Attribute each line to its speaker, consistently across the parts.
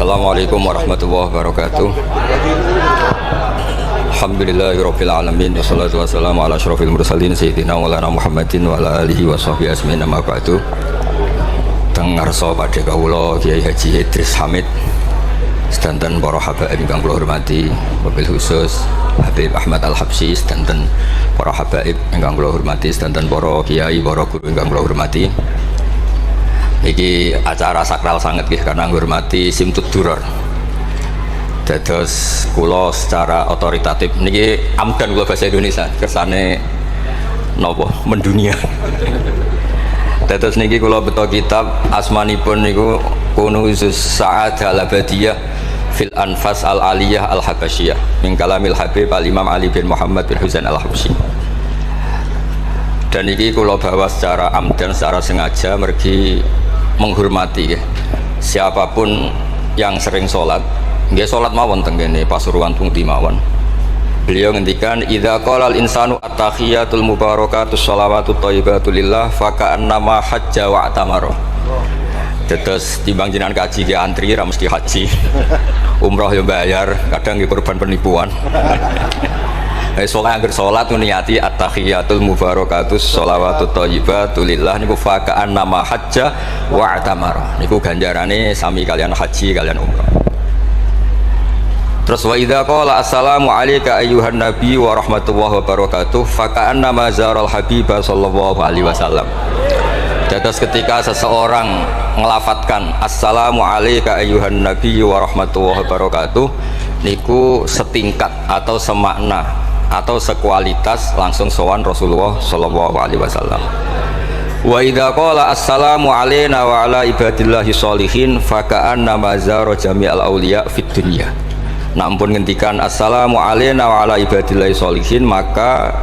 Speaker 1: Assalamualaikum warahmatullahi wabarakatuh. Alhamdulillahirabbil alamin wassalatu wassalamu ala asyrofil mursalin sayyidina maulana Muhammadin wa ala alihi wa sahbihi ajmain amma ba'du. Teng ngarsa padhe kawula Kiai Haji Idris Hamid sedanten para habaib ingkang kula hormati, wabil khusus Habib Ahmad Al-Habsyi sedanten para habaib ingkang kula hormati, sedanten para kiai, para guru ingkang kula hormati. Iki acara sakral sangat nggih karena ngurmati Simtud Duror. Dados kula secara otoritatif niki amdan kula bahasa Indonesia kersane napa mendunia. Dados niki kula beto kitab asmanipun niku Kunuzus Sa'adah Al-Abadiyah fil Anfas Al-Aliyah Al-Habasyiyah min kalamil Habib Al-Imam Ali bin Muhammad bin Husain Al-Habsyi. Dan ini kula bawa secara amdan, secara sengaja mergi menghormati ya. Siapapun yang sering sholat, nggih sholat mawon teng kene Pasuruan Tungti mawon. Beliau ngendikan idza qala al-insanu at-tahiyatul mubarakatus shalawatut thayyibatu lillah fa ka'annama hajja wa atamara. Terus timbang jenengan kaji ke antri ra mesti haji. Umroh ya bayar, kadang ya korban penipuan. Soalnya agar sholat niati at-tahiyatul mubarakatus sholawatut thayyibatu lillah niku fa ka'annama hajja wa atamara. Niku ganjarane sami kalian haji kalian umroh. Terus wa idza qala assalamu alayka ayyuhan nabi wa rahmatullahi wa barakatuh fa ka'annama zaral habiba sallallahu alaihi wasallam. Terus ketika seseorang ngelafatkan assalamu alayka ayyuhan nabi wa rahmatullahi wa barakatuh niku setingkat atau semakna atau sekualitas langsung sowan Rasulullah sallallahu alaihi wasallam. Wa idza qala assalamu alayna wa ala ibadillahi sholihin fa ka'anna mazara jami'al auliya fid dunya. Nah ampun ngendikan assalamu alayna wa ala ibadillahi sholihin, maka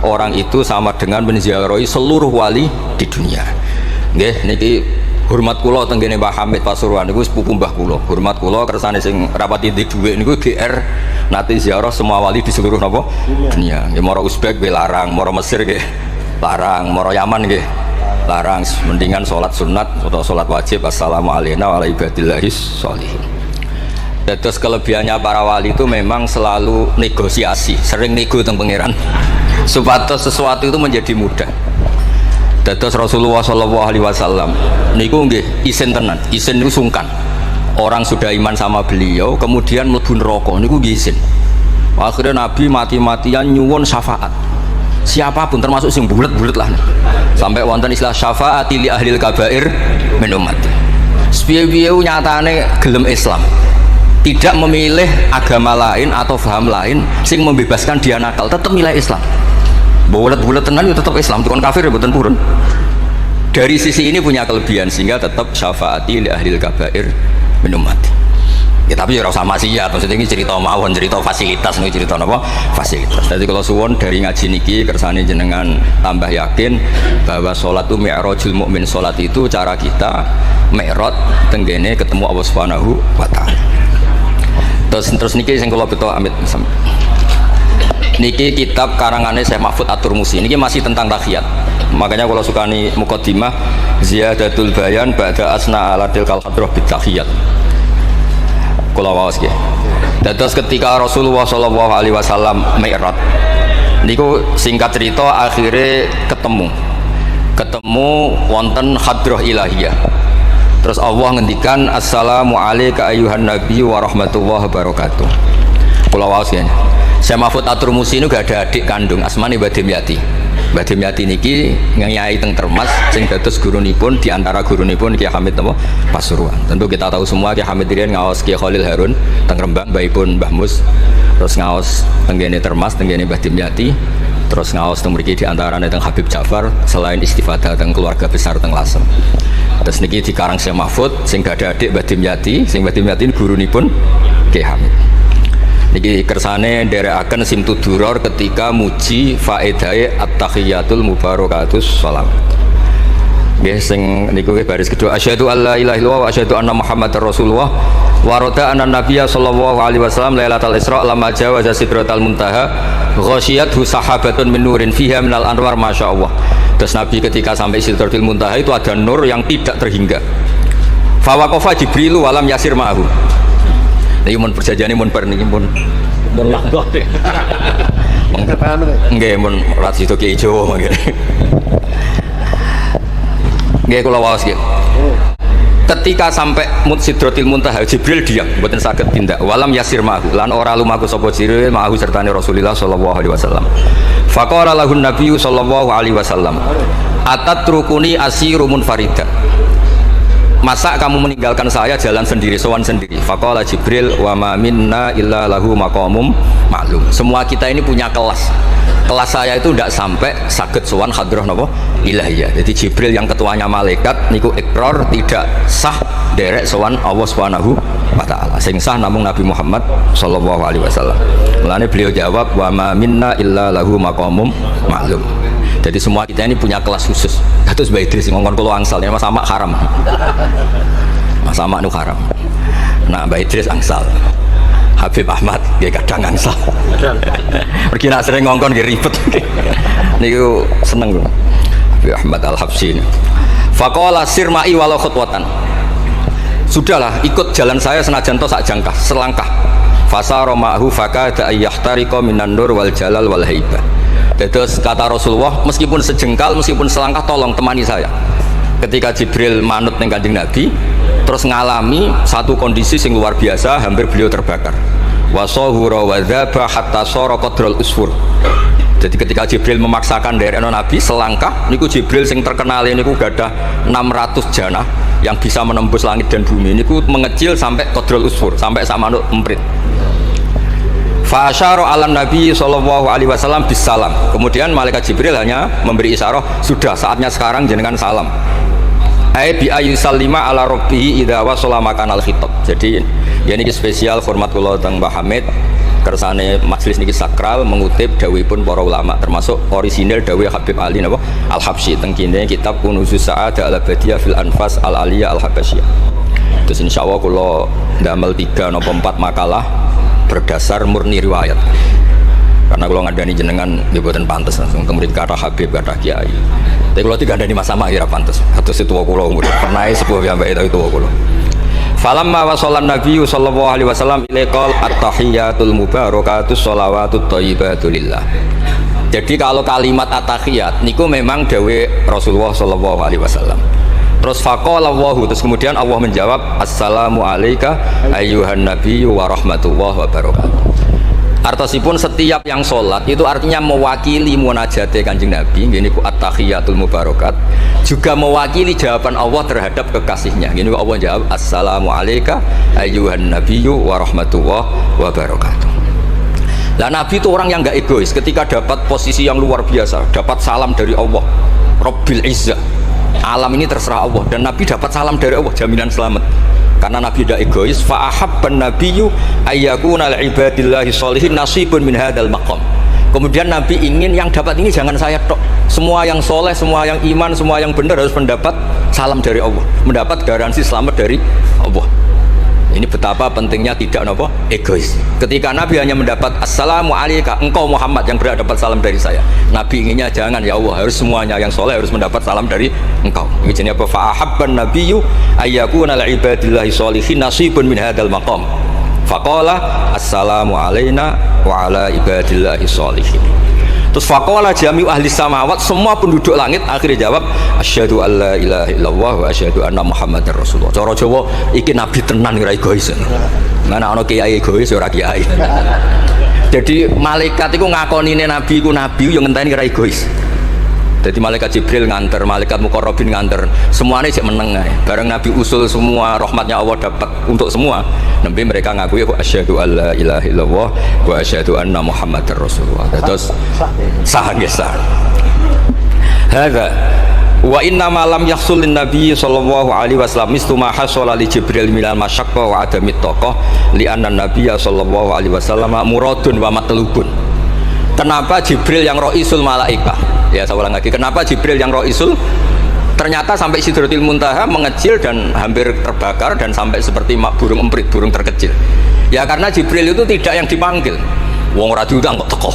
Speaker 1: orang itu sama dengan menziarahi seluruh wali di dunia. Nggih niki hormat kula teng kene Mbah Hamid Pasuruan niku sepupu mbah kula. Hormat kula kersane sing rapati di dhuwit niku GR nate ziarah semua wali di seluruh napa dunia. Nggih mara Uzbek nggih larang, mara Mesir nggih larang, mara Yaman nggih larang. Mendingan salat sunat atau salat wajib assalamu alayna wa ala ibadillahis sholihin. Terus kelebihannya para wali itu memang selalu negosiasi, sering nego teng pangeran supados sesuatu itu menjadi mudah. Dados Rasulullah sallallahu alaihi wasallam niku nggih isin tenan, isin niku sungkan. Orang sudah iman sama beliau kemudian mlebu neraka niku nggih isin. Akhirnya Nabi mati-matian nyuwun syafaat. Siapapun termasuk sing bulet-bulet lah. Sampai wonten istilah syafaati li ahlil kabair min ummati. Sepiye-piye nyatane gelem Islam. Tidak memilih agama lain atau paham lain sing membebaskan dia nakal, tetap milih Islam. Bulet-bulet tenan itu tetap Islam, bukan kafir bukan purun. Dari sisi ini punya kelebihan sehingga tetap syafaati li ahlil kabair min ummati. Ya tapi ya ora usah maksiat, maksudnya ini cerita mawon, cerita fasilitas nih, cerita apa? Fasilitas. Jadi kalau suwon dari ngaji niki kersane jenengan tambah yakin bahwa sholat itu mi'rajul mukmin, sholat itu cara kita mi'raj tenggene ketemu Allah Subhanahu wa taala. Terus niki sing kula beto amit niki kitab karangane Syekh Mahfud At-Turmusi niki masih tentang tahiyat. Makanya kalau sukani muqaddimah ziyadatul bayan ba'da asna ala tilkal hadrah bit tahiyat. Kula waos nggih. Dados ketika Rasulullah sallallahu alaihi wasallam mi'raj niku singkat cerita akhirnya ketemu wonten hadrah ilahiyah. Terus Allah ngendikan assalamu alayka ayyuhan nabi wa rahmatullahi wabarakatuh. Kula waos nggih. Syekh Mahfud At-Turmusi ini gak ada adik kandung asmane Mbah Dimyati. Mbah Dimyati niki nyai teng Termas sing dados gurunipun di antara gurunipun Kiai Hamid napa Pasuruan. Tentu kita tahu semua Kiai Hamid riyen ngaos Kiai Khalil Harun teng Rembang mbaipun Mbah Mus. Terus ngaos teng kene Termas teng kene Mbah Dimyati. Terus ngaos teng mriki di antarane teng Habib Ja'far selain istifadah teng keluarga besar teng Lasem. Terus niki dikarang Syekh Mahfud sing gak ada adik Mbah Dimyati, sing Mbah Dimyati gurunipun Kiai Hamid. Niki kersane nderekaken Simtud Duror ketika muji faedahe at-tahiyatul mubarakatus salam. Nggih sing niku baris kedua asyhadu alla ilaha illallah wa asyhadu anna muhammadar rasulullah wa rada anna nabiyya sallallahu alaihi wasallam lailatul isra lamma jawaza sidratal muntaha ghasyiyathu sahabatun min nurin fiha minal anwar masyaallah. Terus Nabi ketika sampai sidratul muntaha itu ada nur yang tidak terhingga. Fa waqafa Jibril walam yasir ma'ahu. Niki mun perjanjiane mun bar niki mun lakon. Nggih mun rat sido Ki Jawa mangke. Nggih kula waos nggih. Ketika sampai Sidratil Muntaha, Jibril diam, mboten saged tindak. Walam yasir ma'hu, lan ora lumaku sapa Jibril ma'hu sertane Rasulullah sallallahu alaihi wasallam. Faqala lahun nabiyyu sallallahu alaihi wasallam, "Atatrukuni asiru munfaridan." Masa kamu meninggalkan saya jalan sendiri, sowan sendiri? Faqala Jibril, "Wa ma minna illa lahu maqamum ma'lum." Semua kita ini punya kelas. Kelas saya itu tidak sampai saged sowan hadrah napa ilahiyah. Jadi Jibril yang ketuanya malaikat niku ikrar tidak sah derek sowan Allah Subhanahu wa taala. Sing sah namung Nabi Muhammad sallallahu alaihi wasallam. Mulane beliau jawab, "Wa ma minna illa lahu maqamum ma'lum." Jadi semua kita ini punya kelas khusus. Terus Mbak Idris ngongkon kula angsal, Mas Amak haram. Mas Amak nu haram. Nah, Mbak Idris angsal. Habib Ahmad dia kadang angsal. Pergi nak sering ngongkon dia ribet. Niku seneng lho. Habib Ahmad Al-Habsyi ini. Faqala sirma'i walau khutwatan. Sudahlah, ikut jalan saya senajan to sak jangkah, selangkah. Fasara ma'hu fakada ayyahtariqa minan nur wal jalal wal haibah. Terus kata Rasulullah, meskipun sejengkal, meskipun selangkah, tolong temani saya. Ketika Jibril manut ning Kanjeng Nabi, terus ngalami satu kondisi yang luar biasa, hampir beliau terbakar. Wasahura wa dzaba hatta sara qadrul usfur. Jadi ketika Jibril memaksakan dari Nabi selangkah, niku Jibril sing terkenal niku gadah 600 janah yang bisa menembus langit dan bumi. Niku mengecil sampai qadrul usfur, sampai sama emprit. Fa asyara 'alan Nabi sallallahu alaihi wasallam bisalam. Kemudian malaikat Jibril hanya memberi isyarat, sudah saatnya sekarang jenengan salam. Ai bi ayyusallima ala rabbihi idza wasala makanal khitab. Jadi ya niki spesial hormat kula teng Mbah Hamid kersane majelis niki sakral mengutip dawuhipun para ulama termasuk orisinil dawuh Habib Ali napa Al-Habsyi teng kene kitab Kunuzus Sa'adah Al-Abadiyah fil Anfas Al-Aliyah Al-Habasyiyah. Terus insyaallah kula ndamel 3 napa 4 makalah berdasar murni riwayat. Karena kalau ngandani jenengan nggih boten pantes langsung kemudian kata Habib kata Kiai. Tapi kalau tidak ngandani Mas Sama kira pantes. Kados tuwa kula umur. Pernah sepuh piyambake itu tuwa kula. Falamma wasallan Nabi sallallahu alaihi wasallam ilaikal at-tahiyatul mubarakatus sholawatut thayyibatu lillah. Jadi kalau kalimat at-tahiyat niku memang dawuh Rasulullah sallallahu alaihi wasallam. Terus faqala Allahu, terus kemudian Allah menjawab, "Assalamu alayka ayyuhan nabiyyu wa rahmatullahi wa barakatuh." Artosipun setiap yang sholat itu artinya mewakili munajate Kanjeng Nabi, ini ku at-tahiyatul mubarakat, juga mewakili jawaban Allah terhadap kekasihnya. Ini Allah jawab, "Assalamu alayka ayyuhan nabiyyu wa rahmatullahi wa barakatuh." Lah Nabi itu orang yang enggak egois, ketika dapat posisi yang luar biasa, dapat salam dari Allah, Rabbil Izzah. Alam ini terserah Allah dan Nabi dapat salam dari Allah, jaminan selamat. Karena Nabi tidak egois, fa ahabban nabiyyu ayyakuna li ibadillahi sholihin nasibun min hadzal maqam. Kemudian Nabi ingin yang dapat ini jangan saya tok. Semua yang soleh, semua yang iman, semua yang benar harus mendapat salam dari Allah, mendapat garansi selamat dari Allah. Ini betapa pentingnya tidak nopo egois. Ketika Nabi hanya mendapat assalamu alayka, engkau Muhammad yang berhak dapat salam dari saya. Nabi inginnya jangan, ya Allah, harus semuanya yang soleh harus mendapat salam dari engkau. Ini jenis apa? Fa'ahabban nabiyyu ayyakuna li ibadillahi sholihin nasibun min hadzal maqam. Faqala assalamu alayna wa ala ibadillahi sholihin. Terus faqala jami'u ahli samawat, semua penduduk langit akhirnya jawab asyhadu alla ilaha illallah wa asyhadu anna muhammadar rasulullah. Cara Jawa iki nabi tenan ora egois. Mana ana kiai egois ora kiai. Jadi malaikat iku ngakonine nabi iku nabi yo ngenteni ora egois. Jadi malaikat Jibril nganter, malaikat Muqarrabin nganter, semuanya cek meneng ae. Bareng Nabi usul semua rahmatnya Allah dapat untuk semua. Nabi mereka ngakui asyhadu alla ilaha illallah wa asyhadu anna muhammadar rasulullah. Terus sah nggih sah. Hadza wa inna ma lam yahsul lin nabi sallallahu alaihi wasallam mislu ma hasala li Jibril minal masyaqqa wa adamit taqah li anna nabiyya sallallahu alaihi wasallam muradun wa matlubun. Kenapa Jibril yang roisul malaikah? Ya saya ulang lagi, kenapa Jibril yang roisul ternyata sampai Sidratil Muntaha mengecil dan hampir terbakar dan sampai seperti burung emprit, burung terkecil. Ya karena Jibril itu tidak yang dipanggil. Wong ora diundang kok teko.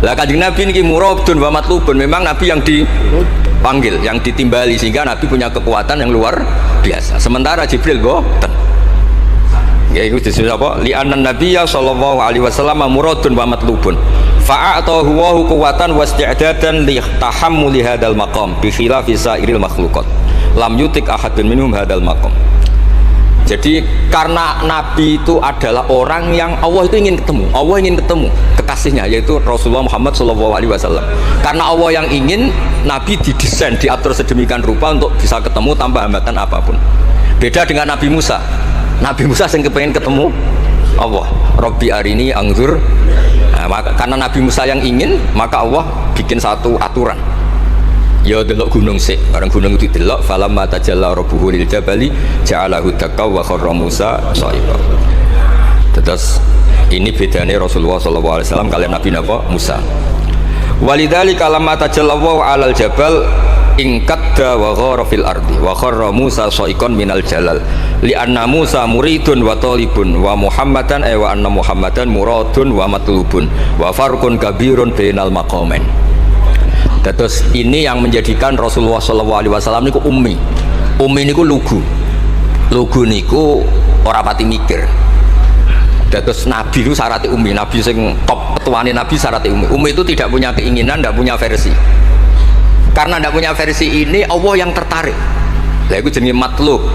Speaker 1: Lah Kanjeng Nabi niki muradun wa matlubun, memang Nabi yang dipanggil, yang ditimbali sehingga Nabi punya kekuatan yang luar biasa. Sementara Jibril boten. Ya iku disebut apa? Li anna nabiyya sallallahu alaihi wasallam muradun wa matlubun. Fa'atahu wa quwwatan wa isti'dadan li tahammuli hadzal maqam bi khilafi sairil makhluqat. Lam yutik ahadun minhum hadzal maqam. Jadi karena Nabi itu adalah orang yang Allah itu ingin ketemu, Allah ingin ketemu kekasihnya yaitu Rasulullah Muhammad SAW. Karena Allah yang ingin, Nabi didesain, diatur sedemikian rupa untuk bisa ketemu tanpa hambatan apapun. Beda dengan Nabi Musa. Nabi Musa yang kepengen ketemu Allah. Robbi arini angzur. Nah, karena Nabi Musa yang ingin, maka Allah bikin satu aturan. Ya delok gunung sik, bareng gunung itu delok falamma tajalla rabbuhu lil jabali ja'alahu dakka wa kharra Musa sha'iqa. Terus ini bedanya Rasulullah sallallahu alaihi wasallam kalian Nabi Musa. Walidzalika lamma tajalla wa 'alal jabal ingkadda wa ghara fil ardi wa kharra Musa sha'iqan minal jalal li anna Musa muridun wa talibun wa Muhammadan wa anna Muhammadan muradun wa matlubun wa farqun kabirun bainal maqamain. Terus ini yang menjadikan Rasulullah SAW niku ummi. Ummi niku lugu niku ora pati mikir. Terus Nabi itu syaratnya ummi. Nabi sing top ketuane Nabi syaratnya ummi. Ummi itu tidak punya keinginan, tidak punya versi. Karena tidak punya versi ini Allah yang tertarik. Lah iku jenenge matlub.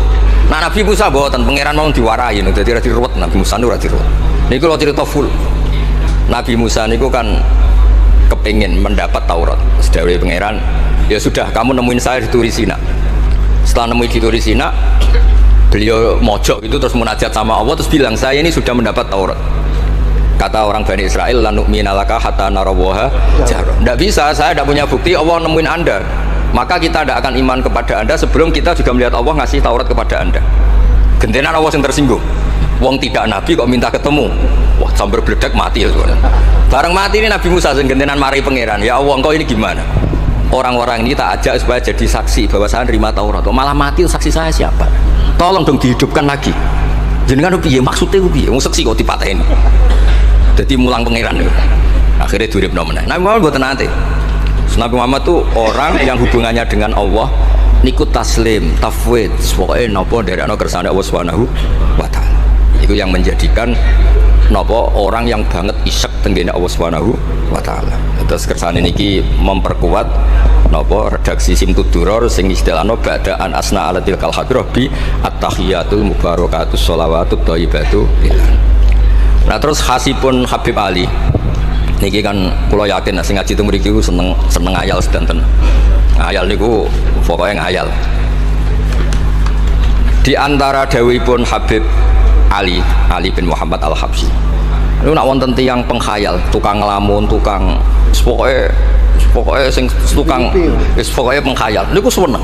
Speaker 1: Nah Nabi Musa boten pangeran mau diwarai niku dadi ora diruwet. Nabi Musa niku ora diruwet. Niku kalau cerita full. Nabi Musa niku kan kepingin mendapat Taurat. Sedawai pangeran, ya sudah kamu nemuin saya di Turi Sina. Setelah nemuin di Turi Sina, beliau mojok itu terus munajat sama Allah terus bilang saya ini sudah mendapat Taurat. Kata orang Bani Israel, la nu'mina laka hatta narawaha jahra. Tidak bisa, saya tidak punya bukti Allah nemuin Anda. Maka kita tidak akan iman kepada Anda sebelum kita juga melihat Allah ngasih Taurat kepada Anda. Gentenan Allah yang tersinggung. Wong tidak Nabi kok minta ketemu. Wah, sambar bledek mati ya sebenarnya. Bareng mati ini Nabi Musa gentenan mari pangeran. Ya Allah, engkau ini gimana? Orang-orang ini tak ajak supaya jadi saksi bahwa saya nerima Taurat. Malah mati saksi saya siapa? Tolong dong dihidupkan lagi. Jenengan piye maksudnya piye? Wong saksi kok dipatahin. Jadi mulang pangeran itu. Akhirnya duripno meneh. Nabi Muhammad mboten nate. Nabi Muhammad itu orang yang hubungannya dengan Allah niku taslim, tafwid, pokoke napa nderekno kersane Allah Subhanahu wa taala. Itu yang menjadikan napa orang yang banget isyak tenggene Allah Subhanahu wa taala. Terus kersane niki memperkuat napa redaksi Simtud Duror sing istilahno ba'daan asna ala tilkal hadrah bi at-tahiyatul mubarakatus sholawatut thayyibatu billah. Nah terus khasipun Habib Ali niki kan kula yakin sing ngaji teng mriki ku seneng ngayal sedanten. Ngayal niku pokoke ngayal. Di antara dawuhipun Habib Ali bin Muhammad Al-Habsyi. Lu nak wonten tiyang penghayal, tukang ngelamun, tukang pokoknya sing tukang pokoknya penghayal. Niku seneng.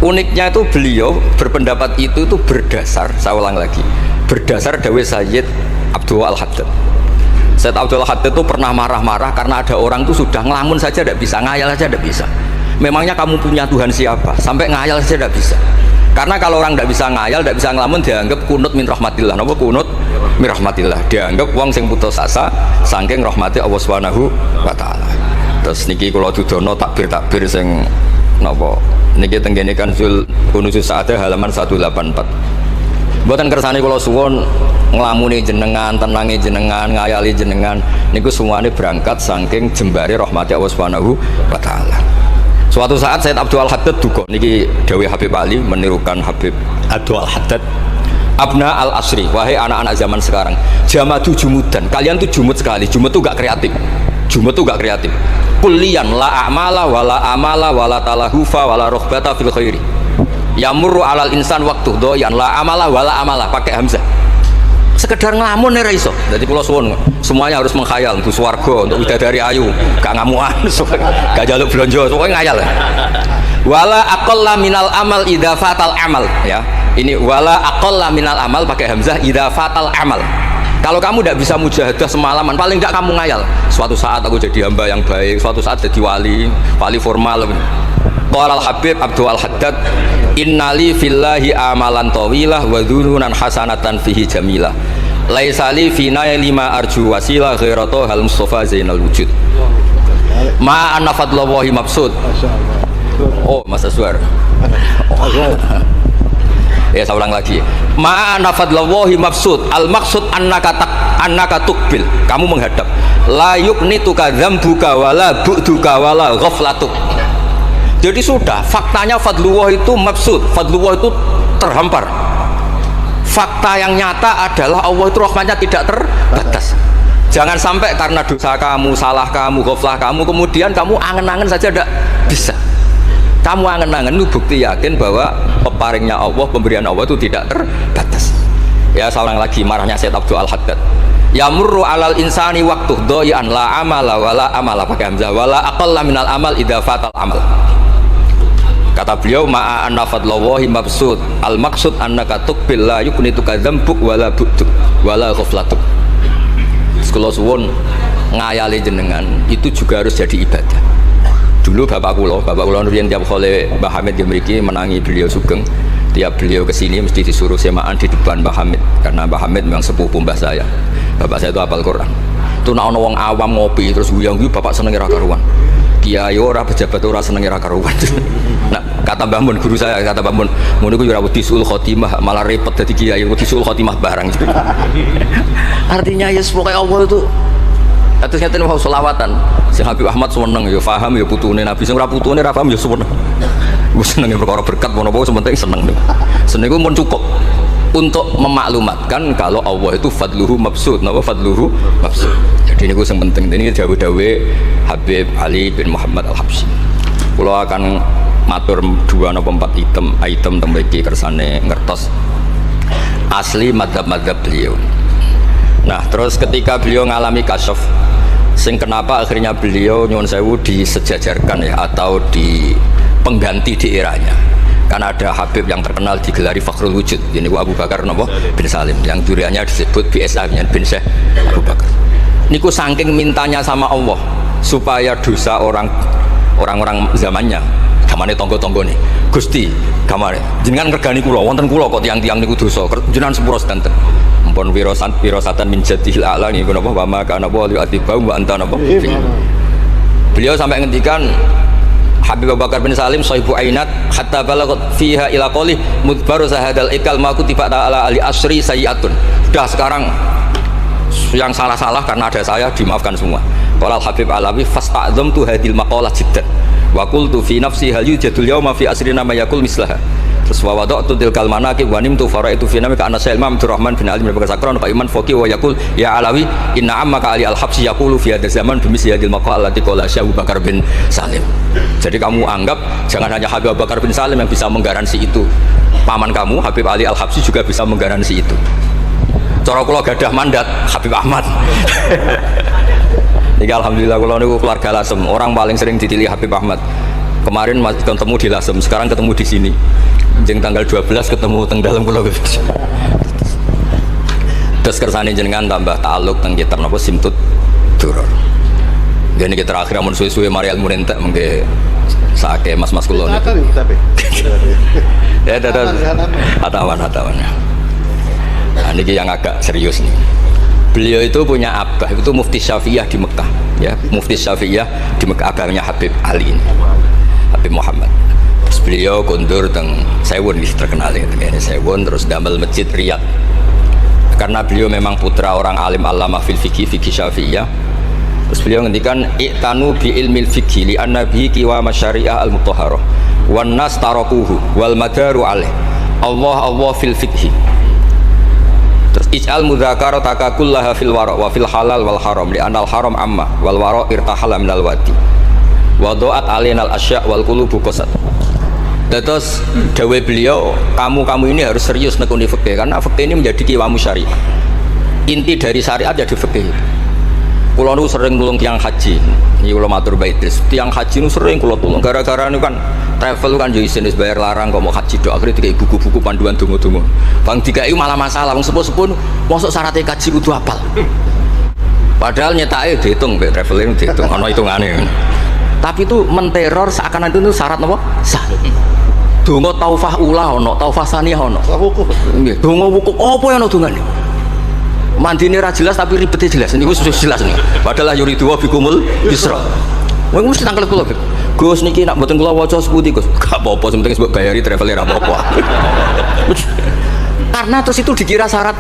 Speaker 1: Uniknya itu beliau berpendapat itu berdasar, saya ulang lagi, berdasar dawuh Sayyid Abdul Al-Haddad. Sayyid Abdul Al-Haddad itu pernah marah-marah karena ada orang itu sudah ngelamun saja tidak bisa, ngayal saja tidak bisa. Memangnya kamu punya Tuhan siapa? Sampai ngayal saja tidak bisa. Karena kalau orang tidak bisa ngayal, tidak bisa ngelamun, dianggap kunut min rahmatillah. Napa kunut min rahmatillah? Dianggap wong sing putus asa saking rahmati Allah Subhanahu wa taala. Terus niki kula dudono takbir sing napa niki tenggene Kanzul Kunuzus Sa'adah halaman 184. Mboten kersane kula suwun nglamuni jenengan, tenangi jenengan, ngayali jenengan niku semuanya berangkat saking jembare rahmati Allah Subhanahu wa taala. Suatu saat Sayyid Abdul Al-Haddad duka niki dawuh Habib Ali menirukan Habib Abdul Al-Haddad, abna al-asri, wahai anak-anak zaman sekarang, jamadu jumudan, kalian tuh jumud sekali. Jumud tuh gak kreatif, jumud tuh gak kreatif. Kullian la amala wala amala wala talahufa wala rohbata fil khairi yamurru alal insan waktu doyan la amala wala amala pakai hamzah. Sekedar ngelamun ora iso. Dadi kula suwun semuanya harus menghayal untuk swarga, untuk bidadari ayu, gak ngamuan, gak jaluk blonjo, pokoke ngayal. Wala aqalla minal amal idza fatal amal, ya. Ini wala aqalla minal amal pakai hamzah idza fatal amal. Kalau kamu tidak bisa mujahadah semalaman, paling enggak kamu ngayal. Suatu saat aku jadi hamba yang baik, suatu saat jadi wali formal. Qala al-Habib Abdul Al-Haddad, innali fillahi amalan tawilah wa dhununan hasanatan fihi jamilah. Laisa li fina lima arju wasilah ghairatu hal Mustafa Zainal Wujud. Ma anna fadlallahi mabsud. Oh, Mas Aswar. Ya saya ulang lagi. Ma'ana fadlallahi mabsud. Al maksud annaka tukbil. Kamu menghadap. La yuknituka dzambuka wala bu'duka wala ghaflatuk. Jadi sudah, faktanya fadlullah itu mabsud. Fadlullah itu terhampar. Fakta yang nyata adalah Allah itu rahmatnya tidak terbatas. Jangan sampai karena dosa kamu, salah kamu, ghaflah kamu, kemudian kamu angen-angen saja tidak bisa. Kamu angen-angen itu bukti yakin bahwa peparingnya Allah, pemberian Allah itu tidak terbatas. Ya, saya ulang lagi marahnya Sayyid Abdul Al-Haddad. Yamurru alal insani waktu doyan la amala wala amala pakai hamzah wala aqalla minal amal idza fatal amal. Kata beliau ma'a anna fadlallahi mabsud al maksud annaka tuqbil la yuknituka dzambuk wala bu'duk wala ghaflatuk. Sekolah suwun ngayali jenengan itu juga harus jadi ibadah. Dulu bapak kula riyen tiap kali Mbah Hamid yang mriki menangi beliau sugeng, tiap beliau kesini mesti disuruh semaan di depan Mbah Hamid karena Mbah Hamid memang sepupu mbah saya. Bapak saya itu hafal Quran. Itu nek ana wong awam ngopi terus guyang-guyu bapak seneng ra karuan. Kiai ora pejabat ora seneng ra karuan. Nah, kata Mbah Mun guru saya, kata Mbah Mun, ngono iku ora wedi sul khotimah, malah repot dadi kiai wedi sul khotimah barang. Artinya ya pokoke Allah itu atus ngeten mau selawatan. Si Habib Ahmad seneng ya paham ya putune Nabi, sing ora putune ora paham ya seneng. Wis seneng perkara berkat menapa sementing seneng. Seneng iku mun cukup untuk memaklumatkan kalau Allah itu fadluhu mabsud, napa fadluhu mabsud. Jadi niku sing penting. Ini dawe-dawe Habib Ali bin Muhammad Al-Habsyi. Kula akan matur 2 napa 4 item tembeki kersane ngertos asli madzhab-madzhab beliau. Nah, terus ketika beliau ngalami kasyaf, sing kenapa akhirnya beliau nyuwun sewu disejajarkan ya atau di pengganti di eranya. Karena ada Habib yang terkenal digelari Fakhrul Wujud, ini Abu Bakar bin Salim, yang duriannya disebut BSA bin Syekh Abu Bakar. Niku saking mintanya sama Allah supaya dosa orang-orang zamannya, gamane tonggo-tonggo nih, Gusti, gamane jenengan ngergani kula, wonten kula kok tiang-tiang niku dosa, jenengan sepuro sedanten. Ampun wirosatan min jadihil a'la niku napa wa ma kana wa li'atibau wa anta napa. Beliau sampai ngendikan Habib Abu Bakar bin Salim sahibu ainat hatta balagot fiha ila qoli mudbaru sahadal ikal ma kutiba ta'ala ali asri sayyatun. Sudah sekarang yang salah-salah karena ada saya dimaafkan semua. Qala Habib Alawi fasta'zamtu hadil maqalah jiddan wa qultu fi nafsi hal yujadul yawma fi asrina ma yaqul mislaha. Terus wa wada'tu tilkal manaqib wa nimtu faraitu fi namika anna Syekh Imam Abdurrahman bin Ali bin Bakar Sakran Pak Iman Foki wa yaqul ya Alawi inna ammaka Ali al-Habsyi yaqulu fi hadha zaman bi misli hadil maqalah allati qala Syekh Abu Bakar bin Salim. Jadi kamu anggap jangan hanya Habib Abu Bakar bin Salim yang bisa menggaransi itu, paman kamu Habib Ali Al-Habsyi juga bisa menggaransi itu. Cara kula gadah mandat Habib Ahmad. Iki alhamdulillah kula niku keluarga Lasem, orang paling sering dipilih Habib Ahmad. Kemarin masih ketemu di Lasem, sekarang ketemu di sini. Jeng tanggal 12 ketemu teng dalam kula. Terus kersane jenengan tambah ta'aluk teng kitab napa Simtud Duror. Jadi kita terakhir amun suwe-suwe mari ilmu entek mengke sake mas-mas kula niku. Ya dadah. Atawan. Nah, ini yang agak serius nih. Beliau itu punya abah, itu Mufti Syafi'iyah di Mekah, ya, Mufti Syafi'iyah di Mekah, abahnya Habib Ali ini, Habib Muhammad. Terus beliau kondur teng Sewon, terkenal ya, teng Sewon, terus damel masjid Riyadh. Karena beliau memang putra orang alim alama fil fikih Syafi'iyah. Terus beliau ngendikan i'tanu bi ilmil fikih li anna bihi qiwam syariah al mutahharah wan nas tarakuhu wal madaru alaih. Allah fil fikih. Terus ij'al mudzakarata kullaha fil wara wa fil halal wal haram li anal haram amma wal wara irtahala minal wadi wa do'at alainal asya' wal qulubu qasad. Terus dawe beliau, kamu ini harus serius nekuni fikih karena fikih ini menjadi qiwamu syariah. Inti dari syariat jadi fikih. Kulo nu sering nulung tiang haji. Iki kulo matur baidris. Tiang haji nu sering kulo tulung gara-gara nu kan travel kan yo isin wis bayar larang kok mau haji dok akhirnya dikai buku-buku panduan donga-donga. Bang dikai malah masalah wong sepuh-sepuh mosok syaratnya kaji kudu hafal. Padahal nyetake dihitung mbek traveling dihitung ana hitungane. Tapi itu menteror seakan itu syarat napa? Sah. Donga taufah ula ono, taufah saniyah ono. Nggih, donga wukuf apa yang ono dongane? Mandine ra jelas tapi ribetnya jelas. Niku sudah jelas nih. Padahal yuridu wa bikumul yusra. Wong mesti tangkel kula. Gus niki nak mboten kula waca sepundi Gus. Gak apa-apa, penting sebab bayari traveler apa-apa. Karena terus itu dikira syarat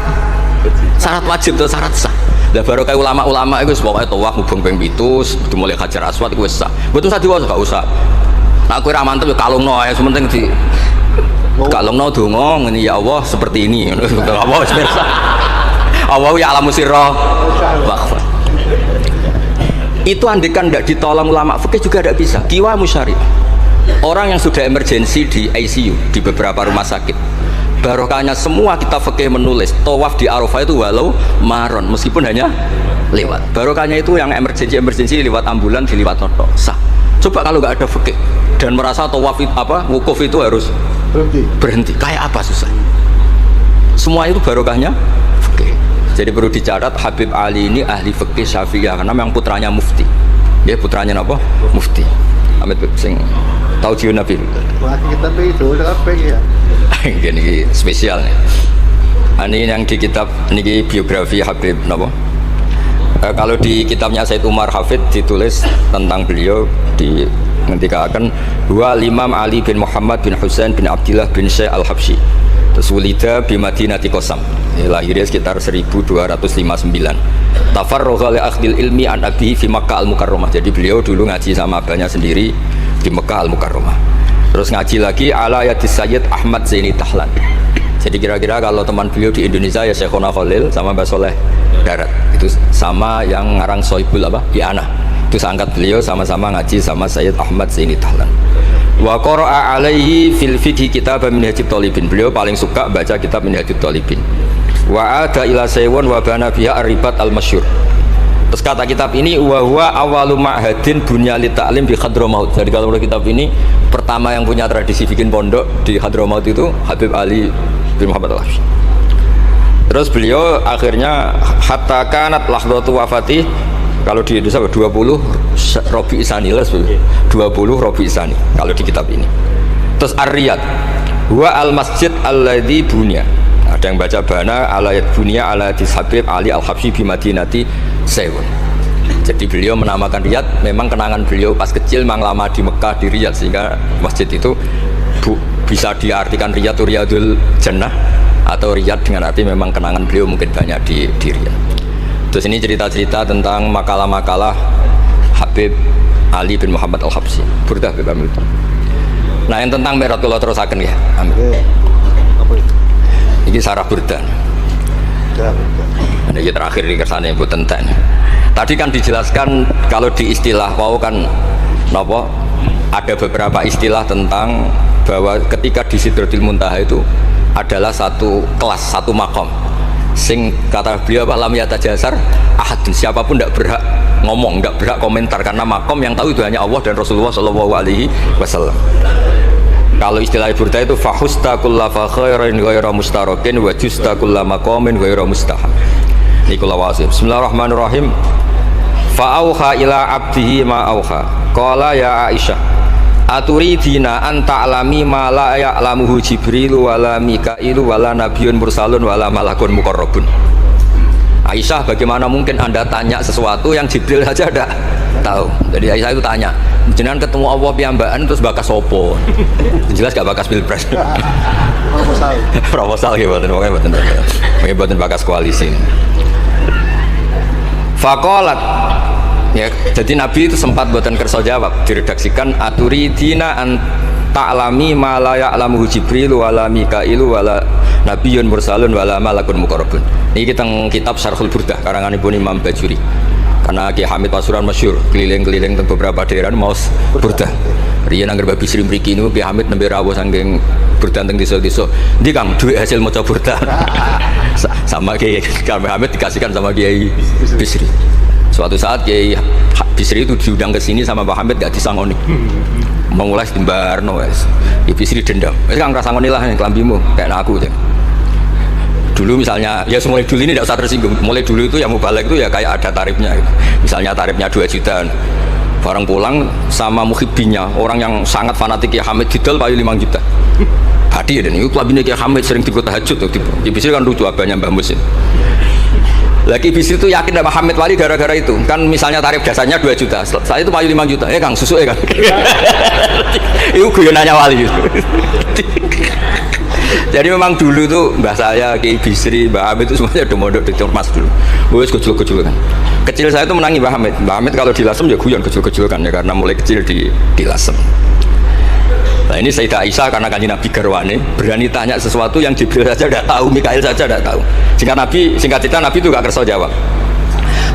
Speaker 1: wajib atau syarat sah. Lah baru kayak ulama-ulama itu pokoknya tawaf mubeng ping 7 dimulai Hajar Aswad iku wis sah. Mboten usah diwaca gak usah. Nak kowe ra mantep ya kalungno ae sementing di kalungno donga ngene ya Allah seperti ini. Apa wis pirsa. Allah ya alamu sirra wa akhfa. Itu andikan tidak ditolong ulama fikih juga tidak bisa. Kiwa musyari. Orang yang sudah emergensi di ICU di beberapa rumah sakit, barokahnya semua kita fikih menulis tawaf di Arafah itu walau maron meskipun hanya lewat. Barokahnya itu yang emergensi lewat ambulan diliwat noto sah. Coba kalau nggak ada fikih dan merasa tawaf itu wukuf itu harus berhenti. Kayak apa susah? Semua itu barokahnya fikih. Jadi perlu dicatat Habib Ali ini ahli fikih Syafi'iyah karena memang putranya mufti. Ya putranya apa? Mufti. Amit sing tahu jiun Nabi.
Speaker 2: Wah, kita itu apa ya?
Speaker 1: Ini spesial nih. Ini yang di kitab ini biografi Habib napa? Kalau di kitabnya Said Umar Hafid ditulis tentang beliau di ngendikaken wa Imam Ali bin Muhammad bin Husain bin Abdullah bin Syekh Al-Habsyi. Terus wulida bi Madinati Qasam. Lahirnya sekitar 1259. Tafarragha li akhdil ilmi an abihi fi Makkah Al-Mukarramah. Jadi beliau dulu ngaji sama abahnya sendiri di Mekah Al-Mukarramah. Terus ngaji lagi ala yadis Sayyid Ahmad Zaini Tahlan. Jadi kira-kira kalau teman beliau di Indonesia ya Syekhona Khalil sama Mbah Soleh Darat. Itu sama yang ngarang Soibul Iana. Itu seangkat beliau sama-sama ngaji sama Sayyid Ahmad Zaini Tahlan. Wa qara'a alaihi fil fiqhi kitab Minhajut Thalibin. Beliau paling suka baca kitab Minhajut Thalibin. Wa ada ila saywun wa bana biha ar-ribat al-masyhur. Terus kata kitab ini wa huwa awalu ma'hadin bunya li ta'lim bi Hadramaut. Jadi kalau kitab ini pertama yang punya tradisi bikin pondok di Hadramaut itu Habib Ali bin Muhammad Al-Habsyi. Terus beliau akhirnya hatta kanat lahdatu wafati, kalau di Indonesia 20 Robi Isani lah 20 Robi Isani kalau di kitab ini. Terus Ar-Riyad wa al-masjid alladzi bunya. Ada yang baca bana alayat bunya ala Habib Ali Al-Habsyi bi Madinati Sewun. Jadi beliau menamakan Riyad memang kenangan beliau pas kecil memang lama di Mekah di Riyad, sehingga masjid itu bisa diartikan Riyad itu Riyadul Jannah atau Riyad dengan arti memang kenangan beliau mungkin banyak di Riyad. Terus ini cerita-cerita tentang makalah-makalah Habib Ali bin Muhammad Al-Habsyi. Burdah Habib Amil. Nah yang tentang Mi'raj kula terusaken ya. Amin. Ini sarah burdan. Ini terakhir di kersane Bu Tenten. Tadi kan dijelaskan kalau di istilah wau kan napa ada beberapa istilah tentang bahwa ketika di Sidratul Muntaha itu adalah satu kelas, satu makom. Sing kata beliau lam yatajasar ahadun, siapapun tidak berhak ngomong, tidak berhak komentar karena makom yang tahu itu hanya Allah dan Rasulullah Shallallahu Alaihi Wasallam. Kalau istilah burda itu fahusta kulla fakhairin ghaira mustarakin wa justa kulla maqamin ghaira mustahab. Nikulah wasif. Bismillahirrahmanirrahim. Fa'auha ila abdihi ma auha. Qala ya Aisyah, aturidina an ta'lami ma la ya'lamuhu Jibril wala Mikailu wala nabiyyun mursalun wala malakun muqarrabun. Aisyah, bagaimana mungkin Anda tanya sesuatu yang Jibril saja tidak tahu? Jadi Aisyah itu tanya, jenengan ketemu Allah piyambakan terus bakas sopo? Jelas gak bakas pilpres. Proposal gitu, pokoknya buatan bakas koalisi. Fakolat, ya, jadi Nabi itu sempat buatan kerso jawab, diredaksikan aturidina an ta'lami ma la ya'lamuhu Jibril wala Mikailu wala nabiyyun mursalun wala malakun muqarrabun. Ini kita kitab Syarhul Burdah karangan Ibu Imam Bajuri. Karena Ki Hamid Pasuruan masyhur keliling-keliling ke beberapa daerah mau burdah. Riyen anggar babi sri mriki niku Ki Hamid nembe rawuh saking burdah teng desa-desa. Ndi Kang duit hasil maca burdah. Sama Ki Hamid dikasihkan sama Kiai Bisri. Suatu saat Kiai Bisri itu diundang ke sini sama Pak Hamid gak disangoni. Mengulas di Mbarno wes. Ki Bisri dendam. Wis Kang rasangoni lah kelambimu kayak aku aja. Dulu misalnya, ya mulai dulu ini tidak usah tersinggung. Mulai dulu itu yang mubalek itu ya kayak ada tarifnya gitu. Misalnya tarifnya 2 juta. Barang pulang sama muhibbinya, orang yang sangat fanatik ya Hamid didol payu 5 juta. Hadi ya, dan itu kelabinnya Kiai Hamid sering ikut tahajud. Di bisnis kan lucu abahnya Mbah Musin. Lagi Bisri itu yakin sama Hamid Wali gara-gara itu. Kan misalnya tarif dasarnya 2 juta. Saya itu payu 5 juta. Kang, susu Kang. Itu guyonannya Wali. Jadi memang dulu tuh mbah saya, Kiai Bisri, Mbah Hamid itu semuanya udah mondok di Ormas dulu. Wes kecil-kecil kan. Kecil saya itu menangi Mbah Hamid. Mbah Hamid kalau di Lasem ya guyon kecil-kecil kan ya karena mulai kecil di Lasem. Nah ini Sayyidah Aisyah karena kanjeng Nabi garwane berani tanya sesuatu yang Jibril saja tidak tahu, Mikail saja tidak tahu. Singkat cerita Nabi itu gak kerso jawab.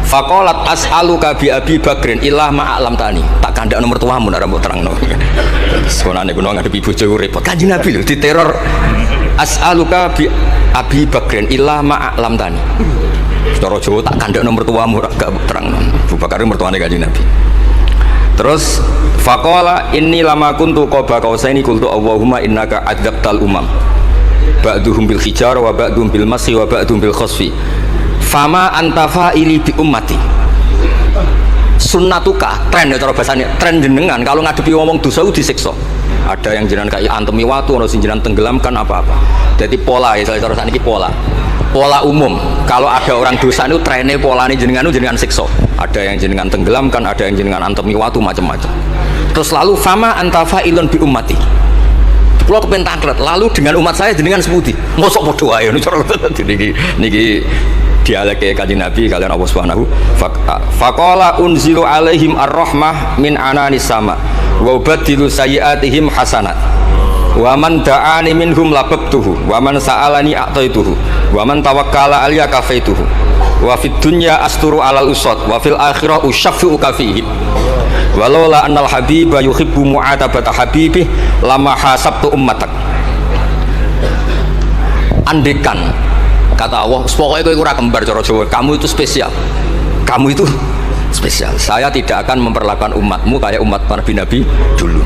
Speaker 1: Faqalat as'aluka bi Abi Bakrin illah ma'alam tani. Tak kandak nomor tuamu nak rambut terangno. Sekonane kuno ngadepi bojo repot. Kanjeng Nabi lho diteror. As'aluka bi Abi Bakrin illah ma'alam tani. Cara Jawa tak kandak nomor tuamu gak terangno. Abu Bakar mertuane kanjeng Nabi. Terus faqala inni lama kuntu qaba qausaini qultu Allahumma innaka adzabtal umam ba'duhum bil hijar wa ba'duhum bil masyi wa ba'duhum bil khasfi fama anta fa'ili bi ummati. Sunnatuka tren ya cara bahasanya, tren jenengan kalau ngadepi ngomong dosa disiksa. Ada yang jenengan kayak antemi watu, ada yang jenengan tenggelamkan apa-apa. Jadi pola ya cara saniki pola umum. Kalau ada orang dosa itu trennya polanya jenengan siksa. Ada yang jenengan tenggelamkan, ada yang jenengan antemi watu macam-macam. Terus lalu fama anta fa'ilun bi ummati. Kalau kepen tangklet, lalu dengan umat saya jenengan sebuti. Mosok padha wae niki dialek Kanjeng Nabi kalian Allah Subhanahu faqala unzilu alaihim ar-rahmah min ananis sama wa ubadilu sayyiatihim hasanat wa man da'ani minhum lababtuhu wa man sa'alani a'taituhu wa man tawakkala alayya kafaituhu wa fid dunya asturu alal usad wa fil akhirah usyaffi'u kafihim walaula annal habiba yuhibbu mu'atabata habibih lama hasabtu ummatak. Andekan kata Allah, pokoknya kowe ora kembar cara Jawa, kamu itu spesial. Kamu itu spesial. Saya tidak akan memperlakukan umatmu kayak umat Nabi dulu.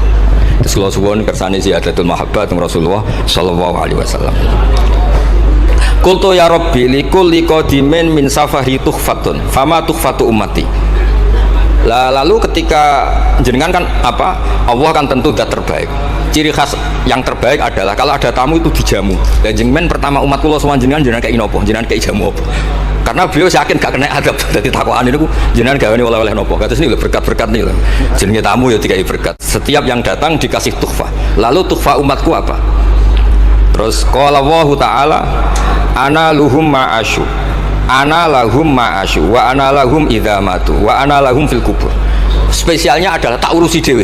Speaker 1: Terus kalau suwun kersane ziyadatul mahabbat Rasulullah sallallahu alaihi wasallam. Qultu ya Rabbi likulli qadimin min safari tuhfatun, fama tuhfatu ummati. Lalu ketika jenengan kan apa? Allah kan tentu zat terbaik. Ciri khas yang terbaik adalah kalau ada tamu itu dijamu. Dan jenengan pertama umat kula sowan jenengan kayak nopo, jenengan kayak jamu apa? Karena beliau yakin gak kena adab. Dadi takokan niku jenengan gawe oleh-oleh nopo. Kados niku berkat-berkat niku. Jenenge tamu ya dikai berkat. Setiap yang datang dikasih tuhfah. Lalu tuhfah umatku apa? Terus qala Allahu taala ana luhum ma'asyu. Ana lahum ma'asyu wa ana lahum idza matu wa ana lahum fil kubur. Spesialnya adalah tak urusi dhewe.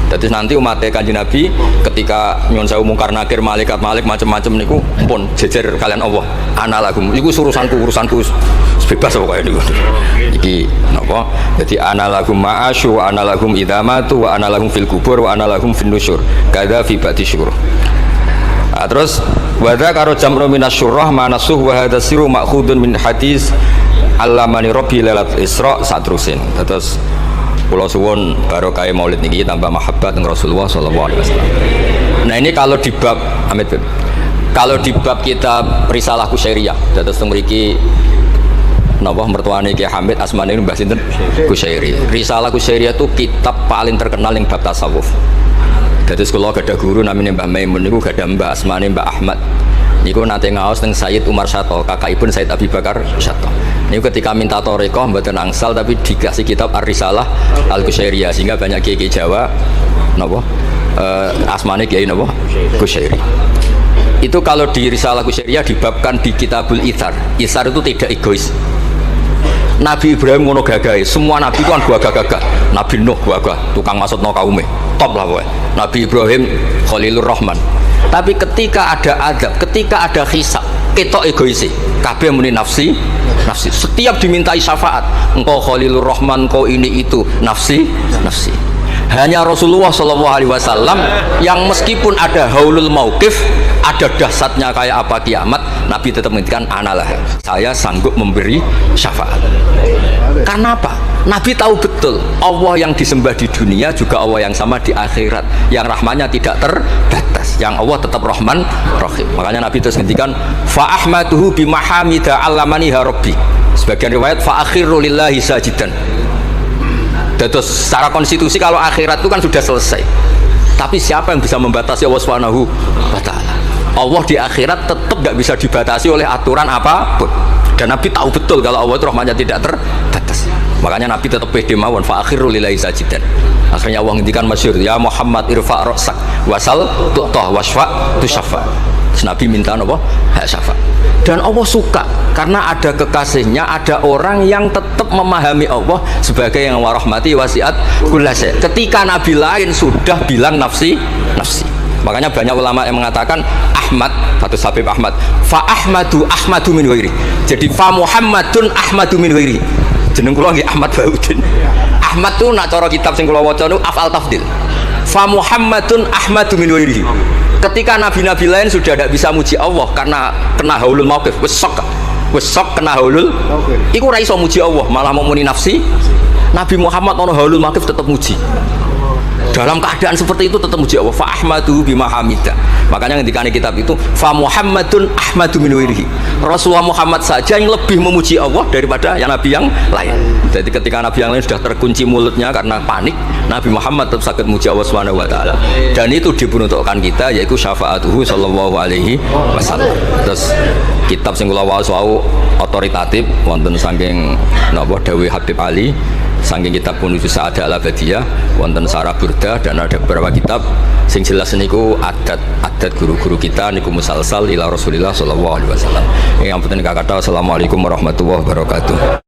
Speaker 1: Jadi nanti umat Kanjeng Nabi ketika nyuwun sewu mungkar nakir malaikat macam-macam niku pun jejer kalian Allah. Ana lahum iku urusanku bebas pokoknya niku. Iki napa? Jadi ana lahum ma'asyu wa ana lahum idza matu wa ana lahum fil kubur wa ana lahum fin nusyur. Kadza fi ba'di syukur. Terus wadza karo jam'u minas syurrah manasuh wa hadza siru ma'khudun min hadis allamani rabbi lailatul isra satrusin. Terus kula suwun barokah maulid niki tambah mahabbat dengan Rasulullah sallallahu alaihi wasallam. Nah ini kalau di bab kitab Risalah Kusyairiyah terus mriki napa mertuane Ki Hamid asmane Mbah sinten Kusyairi. Risalah Kusyairiyah itu kitab paling terkenal yang bab tasawuf. Jadi sekolah gada guru namanya Mbah Maimun niku gada Mbah asmane Mbah Ahmad. Niku nate ngaos teng Sayyid Umar Syato, kakakipun Sayyid Abi Bakar Syato. Niku ketika minta thariqah mboten angsal tapi dikasih kitab Ar-Risalah Al-Kusyairiyah sehingga banyak kiai Jawa napa asmane kiai napa Kusyairi. Itu kalau di Risalah Kusyairiyah dibabkan di Kitabul Itsar. Itsar itu tidak egois. Nabi Ibrahim ngono gagahe, semua nabi itu kan gagah-gagah. Nabi Nuh gagah, tukang maksudno kaume. Top lah pokoknya. Nabi Ibrahim Khalilur Rahman. Tapi ketika ada adab, ketika ada hisab, ketok egoisi. Kabeh muni nafsi. Setiap dimintai syafaat, engkau Khalilur Rahman, engkau ini itu, nafsi. Hanya Rasulullah SAW yang meskipun ada haulul mauqif, ada dahsyatnya kayak apa kiamat, Nabi tetap mengatakan analah, saya sanggup memberi syafaat. Karena apa? Nabi tahu betul Allah yang disembah di dunia juga Allah yang sama di akhirat, yang rahmannya tidak terbatas, yang Allah tetap Rahman Rahim. Makanya Nabi terus ngendikan fa ahmaduhu bi mahamida allamani rabbi. Sebagian riwayat fa akhiru lillahi sajidan. Terus secara konstitusi kalau akhirat itu kan sudah selesai. Tapi siapa yang bisa membatasi Allah Subhanahu wa taala? Allah di akhirat tetap tidak bisa dibatasi oleh aturan apapun. Dan Nabi tahu betul kalau Allah itu rahmatnya tidak terbatas. Makanya Nabi tetap pede mawon fa akhiru lillahi sajidan. Akhirnya Allah ngendikan masyhur, ya Muhammad irfa ra'sak wasal tu'tah wasfa tusyafa. Terus Nabi minta apa? Hak syafa. Dan Allah suka karena ada kekasihnya, ada orang yang tetap memahami Allah sebagai yang warahmati wasiat kullase. Ketika Nabi lain sudah bilang nafsi nafsi. Makanya banyak ulama yang mengatakan Ahmad, satu Habib Ahmad, fa Ahmadu Ahmadu min ghairi. Jadi fa Muhammadun Ahmadu min ghairi. Jeneng kula nggih Ahmad Baudin. Ahmad tuh nak cara kitab sing kula waca niku afal tafdil. Fa Muhammadun Ahmadu min ghairi. Ketika nabi-nabi lain sudah tidak bisa muji Allah karena kena haulul mauqif, wis sok kena haulul. Iku ora iso muji Allah, malah mau muni nafsi. Nabi Muhammad ono haulul mauqif tetap muji. Dalam keadaan seperti itu tetap muji Allah. Fa ahmadu bima hamida. Makanya ketika kitab itu fa Muhammadun Ahmadu min ghairihi. Rasulullah Muhammad saja yang lebih memuji Allah daripada yang nabi yang lain. Jadi ketika nabi yang lain sudah terkunci mulutnya karena panik, Nabi Muhammad tetap sakit muji Allah Subhanahu wa taala. Dan itu diperuntukkan kita yaitu syafaatuhu sallallahu alaihi wasallam. Terus kitab sing kula waos wau otoritatif wonten saking napa dawuh Habib Ali, saking kitab Kunuz Sa'adah Al-Abadiyah wonten Sarah Burdah, dan ada beberapa kitab sing jelas niku adat guru-guru kita niku musalsal ila Rasulillah sallallahu alaihi wasallam. Yang penting kata assalamualaikum warahmatullahi wabarakatuh.